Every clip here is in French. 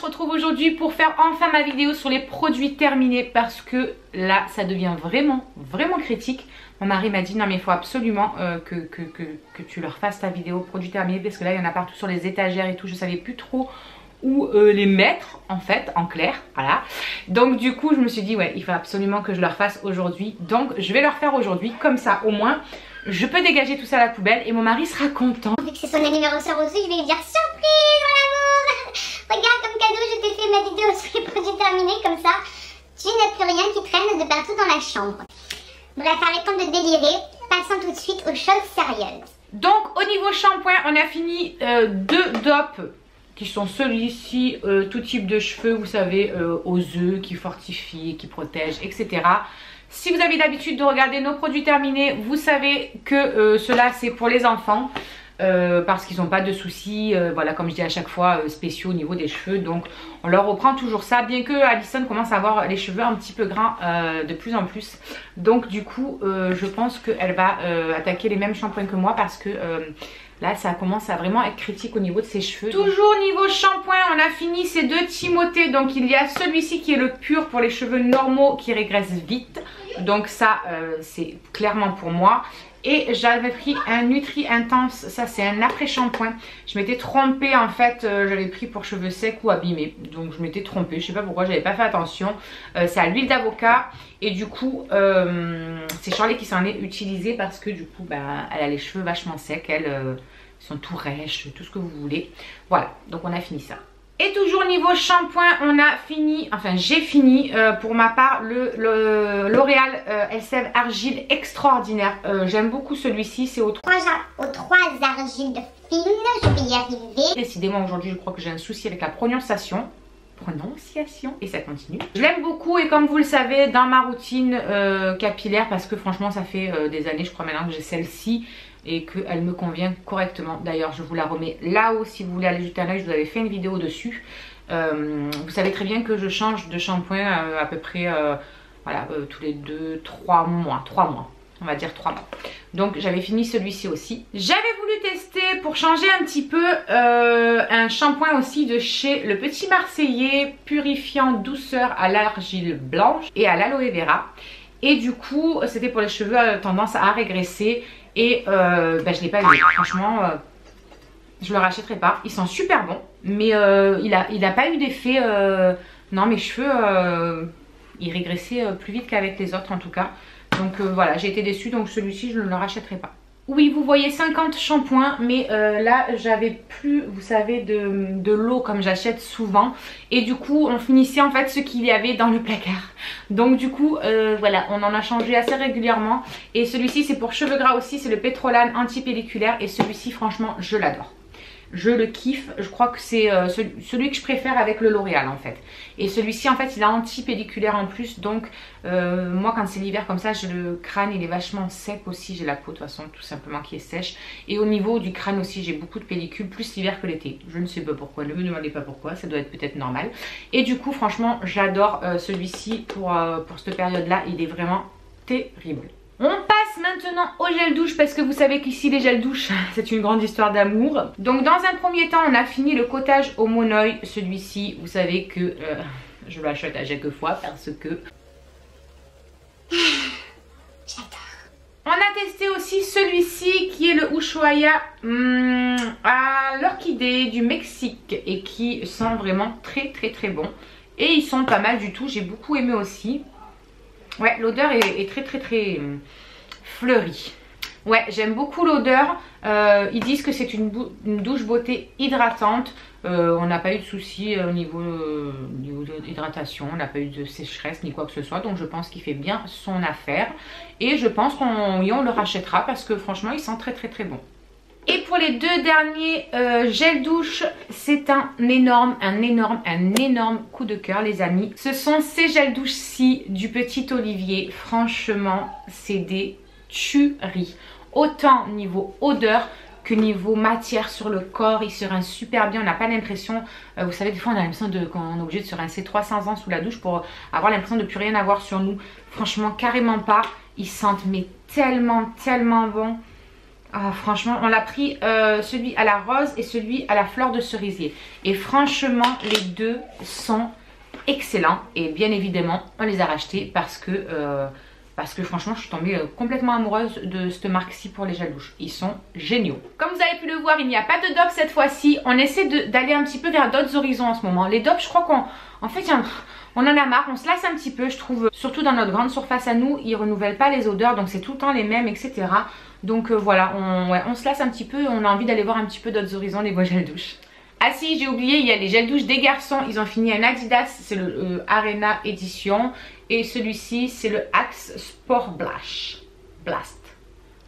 retrouve aujourd'hui pour faire enfin ma vidéo sur les produits terminés parce que là ça devient vraiment critique. Mon mari m'a dit non mais il faut absolument que tu leur fasses ta vidéo produits terminés parce que là il y en a partout sur les étagères et tout, je savais plus trop où les mettre en fait, en clair, voilà. Donc du coup je me suis dit ouais il faut absolument que je leur fasse aujourd'hui, donc je vais leur faire aujourd'hui, comme ça au moins je peux dégager tout ça à la poubelle et mon mari sera content. Vu que c'est son anniversaire aussi, je vais lui dire surprise mon amour. Regarde comme cadeau je t'ai fait ma vidéo sur les produits terminés, comme ça tu n'as plus rien qui traîne de partout dans la chambre. Bref, arrêtons de délirer, passons tout de suite aux choses sérieuses. Donc au niveau shampoing on a fini deux dopes qui sont celui-ci, tout type de cheveux, vous savez, aux œufs, qui fortifient, qui protègent, etc. Si vous avez l'habitude de regarder nos produits terminés, vous savez que cela c'est pour les enfants. Parce qu'ils n'ont pas de soucis, voilà, comme je dis à chaque fois, spéciaux au niveau des cheveux. Donc on leur reprend toujours ça, bien que Alison commence à avoir les cheveux un petit peu gras de plus en plus. Donc du coup je pense qu'elle va attaquer les mêmes shampoings que moi parce que là ça commence à vraiment être critique au niveau de ses cheveux. Toujours niveau shampoing on a fini ces deux Timothée. Donc il y a celui-ci qui est le pur pour les cheveux normaux qui régressent vite. Donc ça c'est clairement pour moi. Et j'avais pris un Nutri Intense, ça c'est un après shampoing. Je m'étais trompée en fait, j'avais pris pour cheveux secs ou abîmés. Donc je m'étais trompée, je sais pas pourquoi, j'avais pas fait attention. C'est à l'huile d'avocat et du coup c'est Charlie qui s'en est utilisé parce que du coup bah, elle a les cheveux vachement secs, elle sont tout rêches, tout ce que vous voulez. Voilà, donc on a fini ça. Et toujours niveau shampoing, on a fini, enfin j'ai fini pour ma part le L'Oréal Elseve Argile Extraordinaire. J'aime beaucoup celui-ci, c'est aux trois argiles fines, je vais y arriver. Décidément aujourd'hui je crois que j'ai un souci avec la prononciation et ça continue. Je l'aime beaucoup et comme vous le savez dans ma routine capillaire, parce que franchement ça fait des années je crois maintenant que j'ai celle-ci et qu'elle me convient correctement. D'ailleurs je vous la remets là-haut si vous voulez aller jeter un œil, je vous avais fait une vidéo dessus. Vous savez très bien que je change de shampoing à peu près voilà, tous les 3 mois, on va dire 3 mois. Donc j'avais fini celui-ci aussi. J'avais voulu tester pour changer un petit peu un shampoing aussi de chez Le Petit Marseillais, purifiant douceur à l'argile blanche et à l'aloe vera. Et du coup c'était pour les cheveux tendance à régresser. Et bah, je l'ai pas eu, franchement je le rachèterai pas. Ils sont super bons mais il a pas eu d'effet, non mes cheveux ils régressaient plus vite qu'avec les autres en tout cas. Donc voilà, j'ai été déçue, donc celui-ci je ne le rachèterai pas. Oui, vous voyez 50 shampoings, mais là j'avais plus, vous savez, de l'eau comme j'achète souvent. Et du coup on finissait en fait ce qu'il y avait dans le placard. Donc du coup voilà, on en a changé assez régulièrement. Et celui-ci c'est pour cheveux gras aussi, c'est le Pétrolane anti-pelliculaire. Et celui-ci franchement je l'adore. Je le kiffe, je crois que c'est celui que je préfère avec le L'Oréal en fait. Et celui-ci en fait il est anti-pelliculaire en plus. Donc moi quand c'est l'hiver comme ça, le crâne il est vachement sec aussi. J'ai la peau de toute façon tout simplement qui est sèche. Et au niveau du crâne aussi j'ai beaucoup de pellicule, plus l'hiver que l'été. Je ne sais pas pourquoi, ne me demandez pas pourquoi, ça doit être peut-être normal. Et du coup franchement j'adore celui-ci pour cette période là, il est vraiment terrible. On passe maintenant au gel douche parce que vous savez qu'ici les gels douche c'est une grande histoire d'amour. Donc dans un premier temps on a fini le Cottage au Monoeil. Celui-ci vous savez que je l'achète à chaque fois parce que j'adore. On a testé aussi celui-ci qui est le Ushuaia à l'orchidée du Mexique et qui sent vraiment très bon. Et ils sont pas mal du tout, j'ai beaucoup aimé aussi. Ouais, l'odeur est très fleurie. Ouais, j'aime beaucoup l'odeur. Ils disent que c'est une douche beauté hydratante. On n'a pas eu de soucis au niveau de l'hydratation. On n'a pas eu de sécheresse ni quoi que ce soit. Donc je pense qu'il fait bien son affaire. Et je pense qu'on le rachètera parce que franchement il sent très bon. Et pour les deux derniers gel douche, c'est un énorme coup de cœur les amis. Ce sont ces gel douche-ci du Petit Olivier. Franchement, c'est des tueries. Autant niveau odeur que niveau matière sur le corps, il se rince super bien. On n'a pas l'impression, vous savez des fois on a l'impression qu'on est obligé de se rincer 300 ans sous la douche pour avoir l'impression de plus rien avoir sur nous. Franchement carrément pas, ils sentent mais tellement bon. Ah, franchement, on l'a pris celui à la rose et celui à la fleur de cerisier. Et franchement, les deux sont excellents. Et bien évidemment, on les a rachetés parce que franchement, je suis tombée complètement amoureuse de cette marque-ci pour les gels douche. Ils sont géniaux. Comme vous avez pu le voir, il n'y a pas de dopes cette fois-ci. On essaie d'aller un petit peu vers d'autres horizons en ce moment. Les dopes, je crois qu'en fait, on en a marre, on se lasse un petit peu, je trouve. Surtout dans notre grande surface à nous, ils renouvellent pas les odeurs, donc c'est tout le temps les mêmes, etc. Donc voilà, on se lasse un petit peu, on a envie d'aller voir un petit peu d'autres horizons, les beaux gels douche. Ah si, j'ai oublié, il y a les gels douche des garçons. Ils ont fini un Adidas, c'est le Arena Edition. Et celui-ci, c'est le Axe Sport Blast.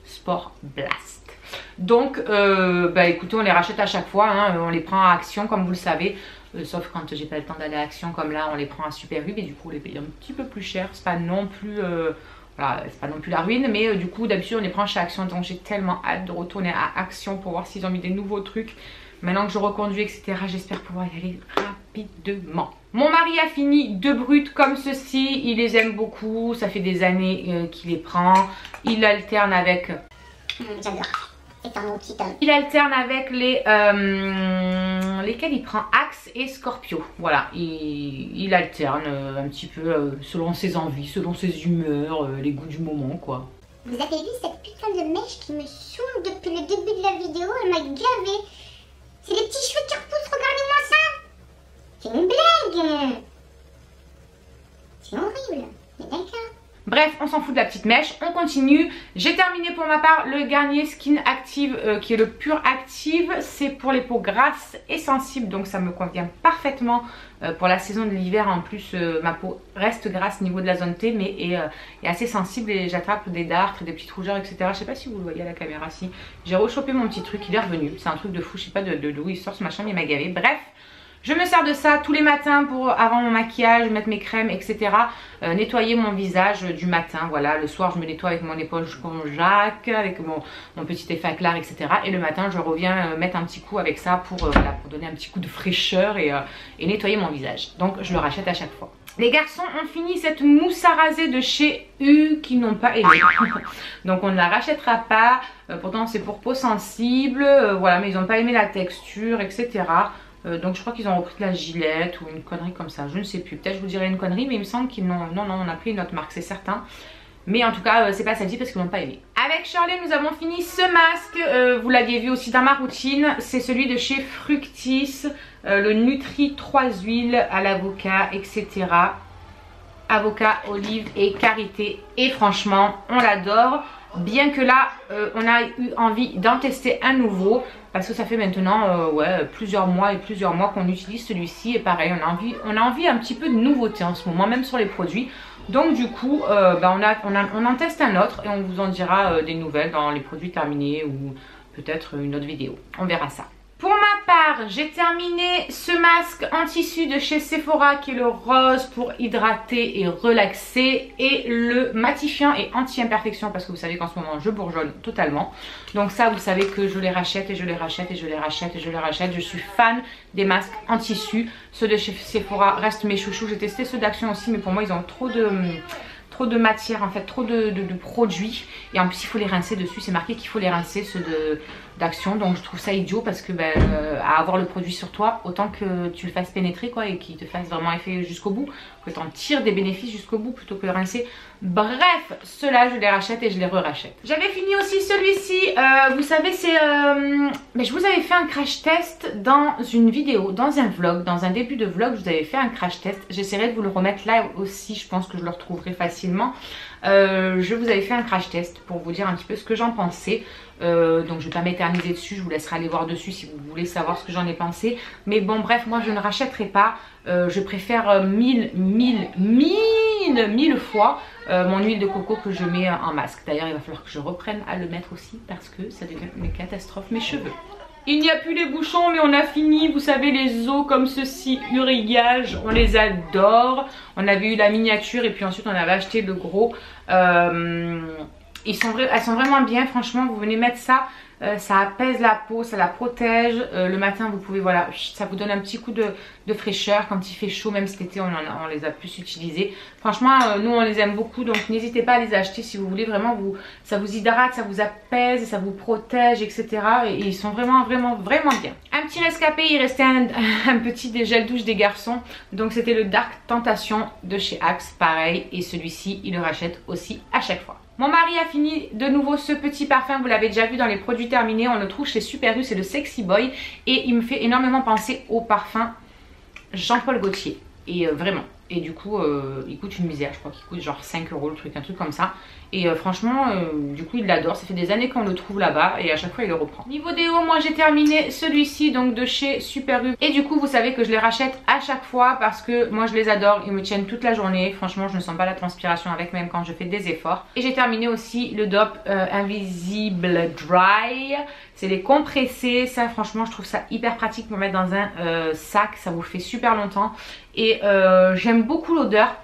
Sport Blast. Donc, écoutez, on les rachète à chaque fois. Hein, on les prend à Action, comme vous le savez. Sauf quand j'ai pas le temps d'aller à Action, comme là, on les prend à Super U. Mais du coup, on les paye un petit peu plus cher. C'est pas non plus... voilà, c'est pas non plus la ruine, mais du coup d'habitude on les prend chez Action, donc j'ai tellement hâte de retourner à Action pour voir s'ils ont mis des nouveaux trucs. Maintenant que je reconduis, etc., j'espère pouvoir y aller rapidement. Mon mari a fini 2 brutes comme ceci, il les aime beaucoup, ça fait des années qu'il les prend. Il alterne avec... J'adore. C'est un bon petit homme. Il alterne avec lesquels il prend Axe et Scorpio. Voilà, il alterne un petit peu selon ses envies, selon ses humeurs, les goûts du moment, quoi. Vous avez vu cette putain de mèche qui me saoule depuis le début de la vidéo? Elle m'a gavé. C'est des petits cheveux qui repoussent, regardez-moi ça. C'est une blague. C'est horrible. Mais d'accord. Bref, on s'en fout de la petite mèche, on continue. J'ai terminé pour ma part le Garnier Skin Active qui est le Pure Active. C'est pour les peaux grasses et sensibles, donc ça me convient parfaitement pour la saison de l'hiver. En plus, ma peau reste grasse au niveau de la zone T, mais est assez sensible et j'attrape des darks, des petites rougeurs, etc. Je sais pas si vous le voyez à la caméra, si. J'ai rechopé mon petit truc, il est revenu. C'est un truc de fou, je sais pas d'où il sort ce machin, mais il m'a gavé. Bref. Je me sers de ça tous les matins pour avant mon maquillage, mettre mes crèmes, etc. Nettoyer mon visage du matin. Voilà, le soir je me nettoie avec mon éponge Jacques, avec mon petit effet clair, etc. Et le matin je reviens mettre un petit coup avec ça pour donner un petit coup de fraîcheur et nettoyer mon visage. Donc je le rachète à chaque fois. Les garçons ont fini cette mousse à raser de chez U qui n'ont pas aimé. Donc on ne la rachètera pas. Pourtant c'est pour peau sensible. Voilà, mais ils n'ont pas aimé la texture, etc. Donc je crois qu'ils ont repris de la Gillette ou une connerie comme ça, je ne sais plus, peut-être je vous dirai une connerie, mais il me semble qu'ils n'ont... Non, on a pris une autre marque, c'est certain. Mais en tout cas, c'est pas celle-ci parce qu'ils n'ont pas aimé. Avec Shirley, nous avons fini ce masque, vous l'aviez vu aussi dans ma routine, c'est celui de chez Fructis, le Nutri 3 huiles à l'avocat, etc. Avocat, olive et karité, et franchement, on l'adore. Bien que là, on a eu envie d'en tester un nouveau. Parce que ça fait maintenant plusieurs mois qu'on utilise celui-ci. Et pareil, on a envie un petit peu de nouveauté en ce moment, même sur les produits. Donc du coup, on en teste un autre. Et on vous en dira des nouvelles dans les produits terminés. Ou peut-être une autre vidéo. On verra ça. Pour ma part, j'ai terminé ce masque en tissu de chez Sephora qui est le rose pour hydrater et relaxer et le matifiant et anti-imperfection parce que vous savez qu'en ce moment je bourgeonne totalement. Donc ça vous savez que je les rachète et je les rachète et je les rachète et je les rachète. Je suis fan des masques en tissu. Ceux de chez Sephora restent mes chouchous. J'ai testé ceux d'Action aussi mais pour moi ils ont trop de matière en fait, trop de produits et en plus il faut les rincer dessus, c'est marqué qu'il faut les rincer ceux d'Action, donc je trouve ça idiot parce que à avoir le produit sur toi, autant que tu le fasses pénétrer quoi et qu'il te fasse vraiment effet jusqu'au bout, que tu en tires des bénéfices jusqu'au bout plutôt que de rincer. Bref, ceux-là je les rachète et je les re-rachète. J'avais fini aussi celui-ci, vous savez c'est... je vous avais fait un crash test dans une vidéo, dans un vlog, dans un début de vlog, je vous avais fait un crash test. J'essaierai de vous le remettre là aussi, je pense que je le retrouverai facilement. Je vous avais fait un crash test pour vous dire un petit peu ce que j'en pensais. Donc je vais pas m'éterniser dessus, je vous laisserai aller voir dessus si vous voulez savoir ce que j'en ai pensé. Mais bon bref, moi je ne rachèterai pas. Je préfère mille fois mon huile de coco que je mets en masque. D'ailleurs il va falloir que je reprenne à le mettre aussi parce que ça devient une catastrophe mes cheveux. Il n'y a plus les bouchons mais on a fini, vous savez les os comme ceci, Uriage, on les adore. On avait eu la miniature et puis ensuite on avait acheté le gros. Elles sont vraiment bien, franchement, vous venez mettre ça, ça apaise la peau, ça la protège. Le matin vous pouvez, voilà, ça vous donne un petit coup de fraîcheur quand il fait chaud, même cet été on les a plus utilisés. Franchement nous on les aime beaucoup, donc n'hésitez pas à les acheter si vous voulez. Vraiment ça vous hydrate, ça vous apaise, ça vous protège, etc. Et ils sont vraiment bien. Un petit rescapé, il restait un petit des gels douche des garçons, donc c'était le Dark Tentation de chez Axe, pareil, et celui-ci il le rachète aussi à chaque fois. Mon mari a fini de nouveau ce petit parfum, vous l'avez déjà vu dans les produits terminés, on le trouve chez Super U, c'est le Sexy Boy et il me fait énormément penser au parfum Jean-Paul Gaultier, et vraiment, et du coup il coûte une misère, je crois qu'il coûte genre 5 € le truc, un truc comme ça, et franchement du coup il l'adore, ça fait des années qu'on le trouve là-bas et à chaque fois il le reprend. Niveau déo, moi j'ai terminé celui-ci donc de chez Super U, et du coup vous savez que je les rachète à chaque fois parce que moi je les adore, ils me tiennent toute la journée, franchement je ne sens pas la transpiration avec, même quand je fais des efforts. Et j'ai terminé aussi le DOP Invisible Dry, c'est les compressés, ça franchement je trouve ça hyper pratique pour mettre dans un sac, ça vous fait super longtemps, et j'aime beaucoup l'odeur,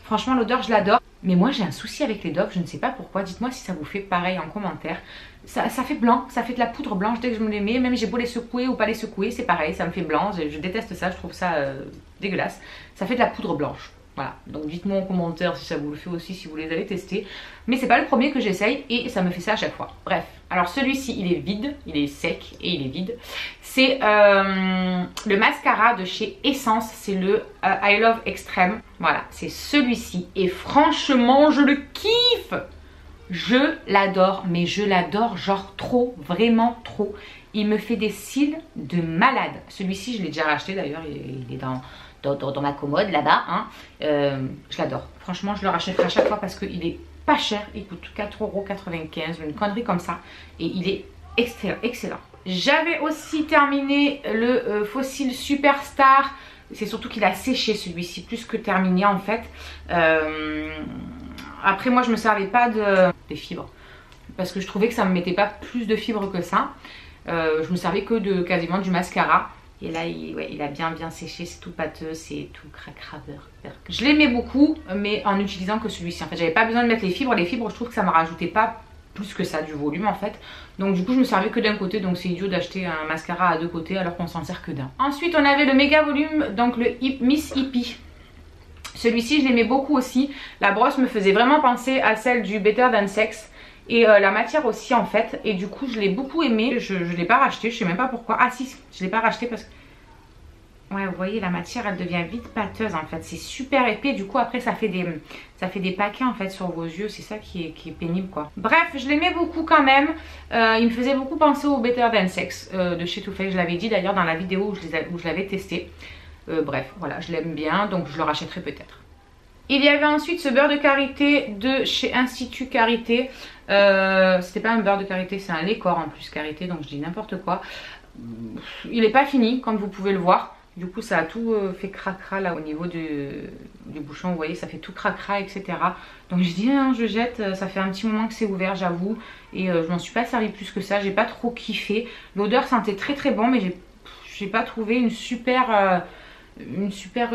franchement l'odeur je l'adore. Mais moi j'ai un souci avec les DOP, je ne sais pas pourquoi, dites-moi si ça vous fait pareil en commentaire. Ça fait blanc, ça fait de la poudre blanche dès que je me les mets, même j'ai beau les secouer ou pas les secouer, c'est pareil, ça me fait blanc, je déteste ça, je trouve ça dégueulasse. Ça fait de la poudre blanche, voilà. Donc dites-moi en commentaire si ça vous le fait aussi, si vous les avez testés. Mais c'est pas le premier que j'essaye et ça me fait ça à chaque fois. Bref, alors celui-ci il est vide, il est sec et il est vide. C'est le mascara de chez Essence, c'est le I Love Extreme. Voilà, c'est celui-ci et franchement je le kiffe. Je l'adore, mais je l'adore genre trop, vraiment trop. Il me fait des cils de malade. Celui-ci je l'ai déjà racheté d'ailleurs, il est dans ma commode là-bas, hein. Je l'adore, franchement je le rachèterai à chaque fois parce qu'il est pas cher, il coûte 4,95 €, une connerie comme ça, et il est excellent. J'avais aussi terminé le Fossil Superstar, c'est surtout qu'il a séché celui-ci, plus que terminé en fait. Après moi je me servais pas des fibres, parce que je trouvais que ça me mettait pas plus de fibres que ça. Je me servais que quasiment du mascara. Et là, il a bien séché, c'est tout pâteux, c'est tout cracraveur. Je l'aimais beaucoup, mais en utilisant que celui-ci. En fait, j'avais pas besoin de mettre les fibres. Les fibres, je trouve que ça me rajoutait pas plus que ça du volume en fait. Donc du coup, je me servais que d'un côté. Donc c'est idiot d'acheter un mascara à deux côtés alors qu'on s'en sert que d'un. Ensuite, on avait le méga volume, donc le Miss Hippie. Celui-ci, je l'aimais beaucoup aussi. La brosse me faisait vraiment penser à celle du Better Than Sex. Et la matière aussi en fait, et du coup je l'ai beaucoup aimé. Je ne l'ai pas racheté, je sais même pas pourquoi. Ah si, je l'ai pas racheté parce que ouais, vous voyez la matière elle devient vite pâteuse en fait, c'est super épais. Du coup après ça fait des paquets en fait sur vos yeux, c'est ça qui est pénible quoi. Bref, je l'aimais beaucoup quand même. Il me faisait beaucoup penser au Better Than Sex de chez Too Faced. Je l'avais dit d'ailleurs dans la vidéo où je l'avais testé. Bref, voilà, je l'aime bien, donc je le rachèterai peut-être. Il y avait ensuite ce beurre de karité de chez Institut Karité. C'était pas un beurre de karité, c'est un lait corps en plus karité, donc je dis n'importe quoi. Il n'est pas fini comme vous pouvez le voir. Du coup ça a tout fait cracra là au niveau du bouchon, vous voyez ça fait tout cracra etc. Donc je dis hein, je jette, ça fait un petit moment que c'est ouvert j'avoue. Et je m'en suis pas servi plus que ça, j'ai pas trop kiffé. L'odeur sentait très bon mais j'ai pas trouvé une super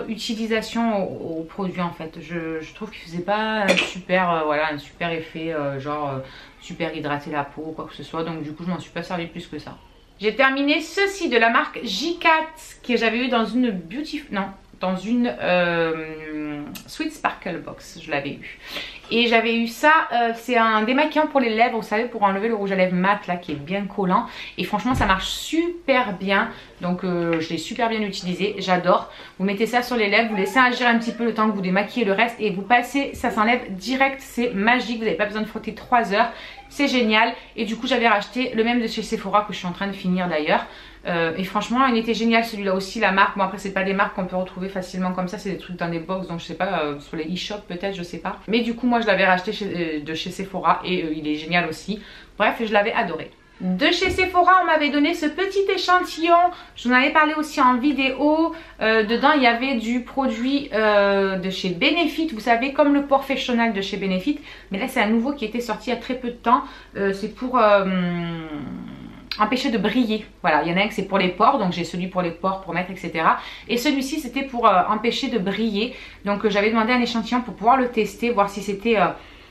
utilisation au produit en fait. Je trouve qu'il faisait pas un super effet super hydrater la peau ou quoi que ce soit, donc du coup je m'en suis pas servi plus que ça. J'ai terminé ceci de la marque J4 que j'avais eu dans une Sweet Sparkle Box, je l'avais eu. Et j'avais eu ça, c'est un démaquillant pour les lèvres, vous savez, pour enlever le rouge à lèvres mat là qui est bien collant. Et franchement ça marche super bien, donc je l'ai super bien utilisé, j'adore. Vous mettez ça sur les lèvres, vous laissez agir un petit peu le temps que vous démaquillez le reste et vous passez, ça s'enlève direct, c'est magique, vous n'avez pas besoin de frotter 3 heures, c'est génial. Et du coup j'avais racheté le même de chez Sephora que je suis en train de finir d'ailleurs. Et franchement il était génial celui-là aussi, la marque. Bon après c'est pas des marques qu'on peut retrouver facilement comme ça, c'est des trucs dans des box, donc je sais pas, sur les e-shop peut-être, je sais pas. Mais du coup moi je l'avais racheté de chez Sephora et il est génial aussi. Bref, je l'avais adoré. De chez Sephora on m'avait donné ce petit échantillon, je vous en avais parlé aussi en vidéo. Dedans il y avait du produit de chez Benefit, vous savez comme le Professional de chez Benefit. Mais là c'est un nouveau qui était sorti il y a très peu de temps, c'est pour empêcher de briller. Voilà, il y en a un que c'est pour les pores, donc j'ai celui pour les pores pour mettre etc. Et celui-ci c'était pour empêcher de briller. Donc j'avais demandé un échantillon pour pouvoir le tester, voir si c'était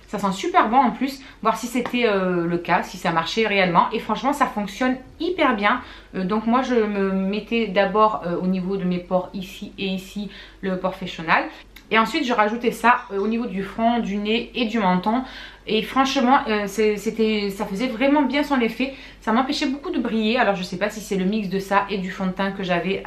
Ça sent super bon en plus, voir si c'était le cas, si ça marchait réellement. Et franchement ça fonctionne hyper bien. Donc moi je me mettais d'abord au niveau de mes pores ici et ici le pore facial. Et ensuite je rajoutais ça au niveau du front, du nez et du menton. Et franchement ça faisait vraiment bien son effet. Ça m'empêchait beaucoup de briller. Alors je sais pas si c'est le mix de ça et du fond de teint que j'avais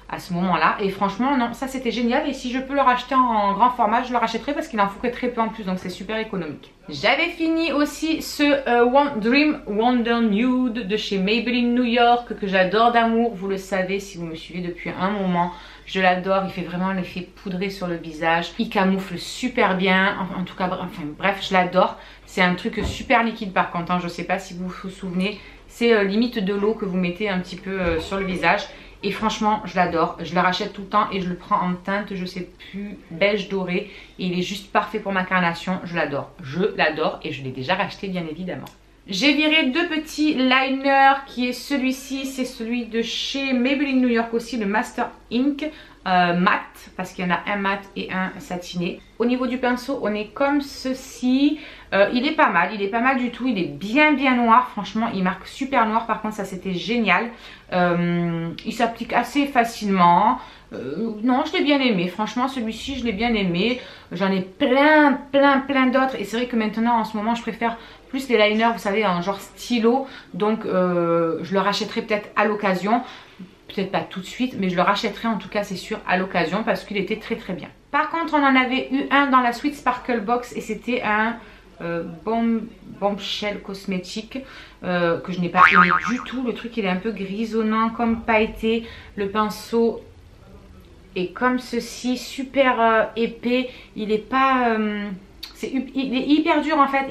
à ce moment là. Et franchement non, ça c'était génial. Et si je peux le racheter en grand format, je le rachèterai parce qu'il en faut que très peu en plus. Donc c'est super économique. J'avais fini aussi ce Dream Wonder Nude de chez Maybelline New York, que j'adore d'amour. Vous le savez si vous me suivez depuis un moment. Je l'adore, il fait vraiment l'effet poudré sur le visage. Il camoufle super bien, en tout cas, enfin bref, je l'adore. C'est un truc super liquide par contre, hein. Je ne sais pas si vous vous souvenez. C'est limite de l'eau que vous mettez un petit peu sur le visage. Et franchement, je l'adore. Je le rachète tout le temps et je le prends en teinte, je sais plus, beige doré. Et il est juste parfait pour ma carnation. Je l'adore. Je l'adore et je l'ai déjà racheté bien évidemment. J'ai viré deux petits liners qui est celui-ci, c'est celui de chez Maybelline New York aussi, le Master Ink mat, parce qu'il y en a un mat et un satiné. Au niveau du pinceau, on est comme ceci. Il est pas mal du tout, il est bien noir, franchement il marque super noir, par contre ça c'était génial. Il s'applique assez facilement. Non, je l'ai bien aimé, franchement celui-ci je l'ai bien aimé. J'en ai plein d'autres et c'est vrai que maintenant en ce moment je préfère plus les liners, vous savez, en genre stylo. Donc je le rachèterai peut-être à l'occasion. Peut-être pas tout de suite, mais je le rachèterai en tout cas, c'est sûr, à l'occasion parce qu'il était très bien. Par contre, on en avait eu un dans la Sweet Sparkle Box et c'était un Bombshell cosmétique que je n'ai pas aimé du tout. Le truc, il est un peu grisonnant, comme pailleté. Le pinceau est comme ceci, super épais. Il est pas... il est hyper dur en fait.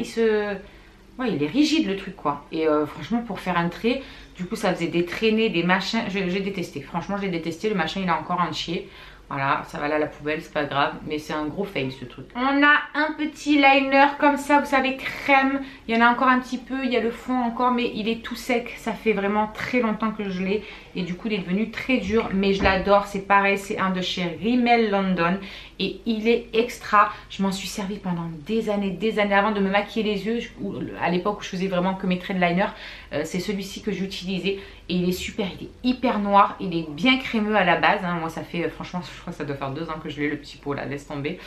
Ouais, il est rigide le truc quoi. Et franchement pour faire un trait, du coup ça faisait des traînées, des machins. J'ai détesté, franchement j'ai détesté. Le machin il est encore entier. Voilà, ça va aller à la poubelle, c'est pas grave. Mais c'est un gros fail ce truc. On a un petit liner comme ça, vous savez, crème. Il y en a encore un petit peu, il y a le fond encore, mais il est tout sec. Ça fait vraiment très longtemps que je l'ai. Et du coup il est devenu très dur, mais je l'adore. C'est pareil, c'est un de chez Rimmel London. Et il est extra. Je m'en suis servi pendant des années avant de me maquiller les yeux. À l'époque où je faisais vraiment que mes traits de liner, c'est celui-ci que j'utilisais. Et il est super, il est hyper noir. Il est bien crémeux à la base, hein. Moi ça fait, franchement, je crois que ça doit faire 2 ans que je l'ai, le petit pot là, laisse tomber.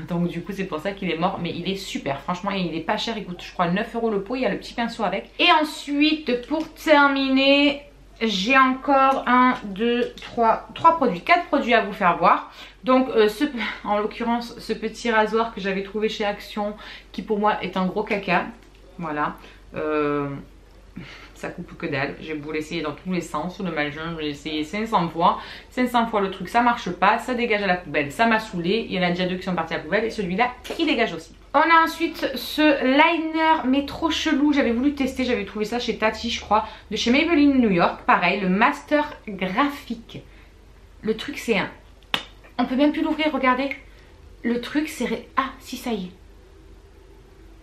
Donc du coup c'est pour ça qu'il est mort. Mais il est super, franchement, et il est pas cher. Il coûte je crois 9 € le pot, il y a le petit pinceau avec. Et ensuite pour terminer, j'ai encore 4 produits à vous faire voir. Donc en l'occurrence ce petit rasoir que j'avais trouvé chez Action, qui pour moi est un gros caca. Voilà, ça coupe que dalle. J'ai beau l'essayer dans tous les sens sur le machin, j'ai essayé 500 fois le truc, ça marche pas, ça dégage à la poubelle, ça m'a saoulé. Il y en a déjà 2 qui sont partis à la poubelle et celui-là il dégage aussi. On a ensuite ce liner mais trop chelou, j'avais voulu tester, j'avais trouvé ça chez Tati je crois, de chez Maybelline New York, pareil, le Master Graphique. Le truc c'est un... On peut même plus l'ouvrir, regardez. Le truc c'est... Ah si, ça y est.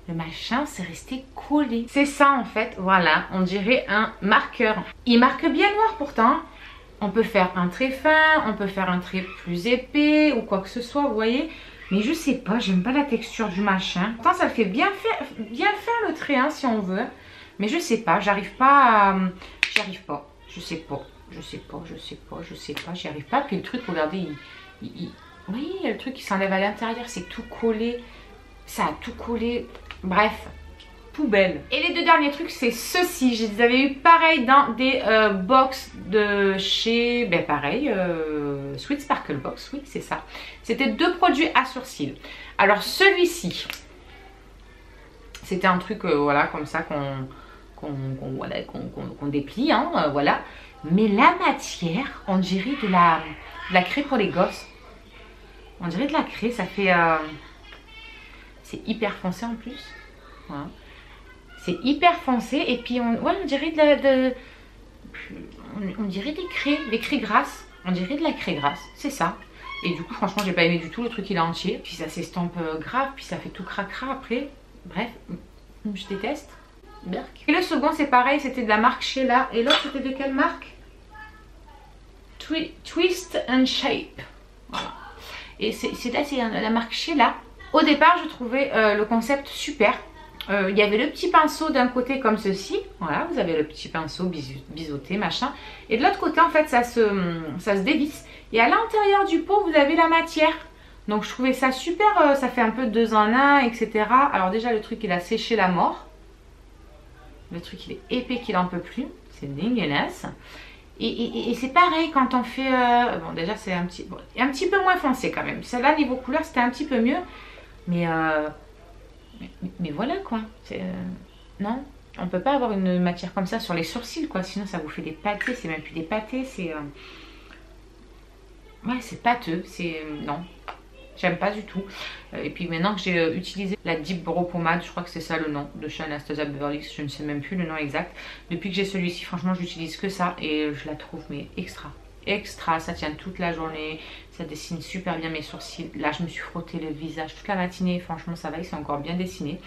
Le machin c'est resté collé. C'est ça en fait, voilà, on dirait un marqueur. Il marque bien noir pourtant. On peut faire un trait fin, on peut faire un trait plus épais ou quoi que ce soit, vous voyez. Mais je sais pas, j'aime pas la texture du machin. Pourtant ça le fait bien fin le trait hein, si on veut. Mais je sais pas, j'arrive pas à... J'arrive pas, je sais pas, j'y arrive pas. Puis le truc, regardez, oui, il y a le truc qui s'enlève à l'intérieur, c'est tout collé. Ça a tout collé. Bref, poubelle. Et les 2 derniers trucs, c'est ceux-ci. Je les avais eu pareil dans des box de chez... Ben pareil, Sweet Sparkle Box, oui, c'est ça. C'était 2 produits à sourcils. Alors celui-ci, c'était un truc, voilà, comme ça qu'on déplie, hein, voilà. Mais la matière, on dirait de la craie pour les gosses. On dirait de la craie, ça fait... c'est hyper foncé en plus. Voilà. C'est hyper foncé et puis on dirait on dirait des craies grasses. On dirait de la craie grasse, c'est ça. Et du coup franchement j'ai pas aimé du tout, le truc il est entier. Puis ça s'estompe grave, puis ça fait tout cracra après. Bref, je déteste. Berk. Et le second c'est pareil, c'était de la marque Sheila. Et l'autre c'était de quelle marque? Twist and Shape. Voilà. Et c'est là, c'est la marque Sheila. Au départ je trouvais le concept super. Il y avait le petit pinceau d'un côté comme ceci, voilà, vous avez le petit pinceau biseauté machin, et de l'autre côté en fait ça se dévisse, et à l'intérieur du pot vous avez la matière. Donc je trouvais ça super, ça fait un peu 2 en 1, etc. Alors déjà le truc il a séché la mort, le truc il est épais qu'il en peut plus, c'est dégueulasse. Et c'est pareil quand on fait, bon déjà c'est un petit peu moins foncé quand même, celle-là niveau couleur c'était un petit peu mieux, mais voilà quoi, non, on peut pas avoir une matière comme ça sur les sourcils quoi, sinon ça vous fait des pâtés, c'est même plus des pâtés, c'est ouais c'est pâteux, c'est non, j'aime pas du tout. Et puis maintenant que j'ai utilisé la Deep Brow Pomade, je crois que c'est ça le nom, de chez Anastasia Beverly Hills, je ne sais même plus le nom exact, depuis que j'ai celui-ci franchement j'utilise que ça et je la trouve mais extra, ça tient toute la journée, ça dessine super bien mes sourcils. Là je me suis frotté le visage toute la matinée, franchement ça va, ils sont encore bien dessinés.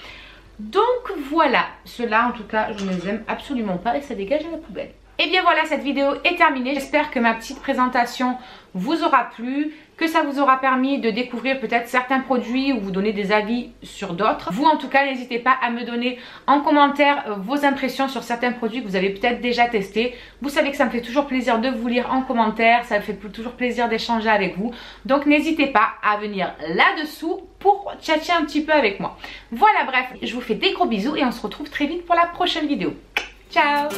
Donc voilà, ceux-là en tout cas je ne les aime absolument pas et ça dégage à la poubelle. Et bien voilà, cette vidéo est terminée. J'espère que ma petite présentation vous aura plu, que ça vous aura permis de découvrir peut-être certains produits ou vous donner des avis sur d'autres. Vous en tout cas, n'hésitez pas à me donner en commentaire vos impressions sur certains produits que vous avez peut-être déjà testés. Vous savez que ça me fait toujours plaisir de vous lire en commentaire, ça me fait toujours plaisir d'échanger avec vous. Donc n'hésitez pas à venir là-dessous pour tchatcher un petit peu avec moi. Voilà, bref, je vous fais des gros bisous et on se retrouve très vite pour la prochaine vidéo. Ciao!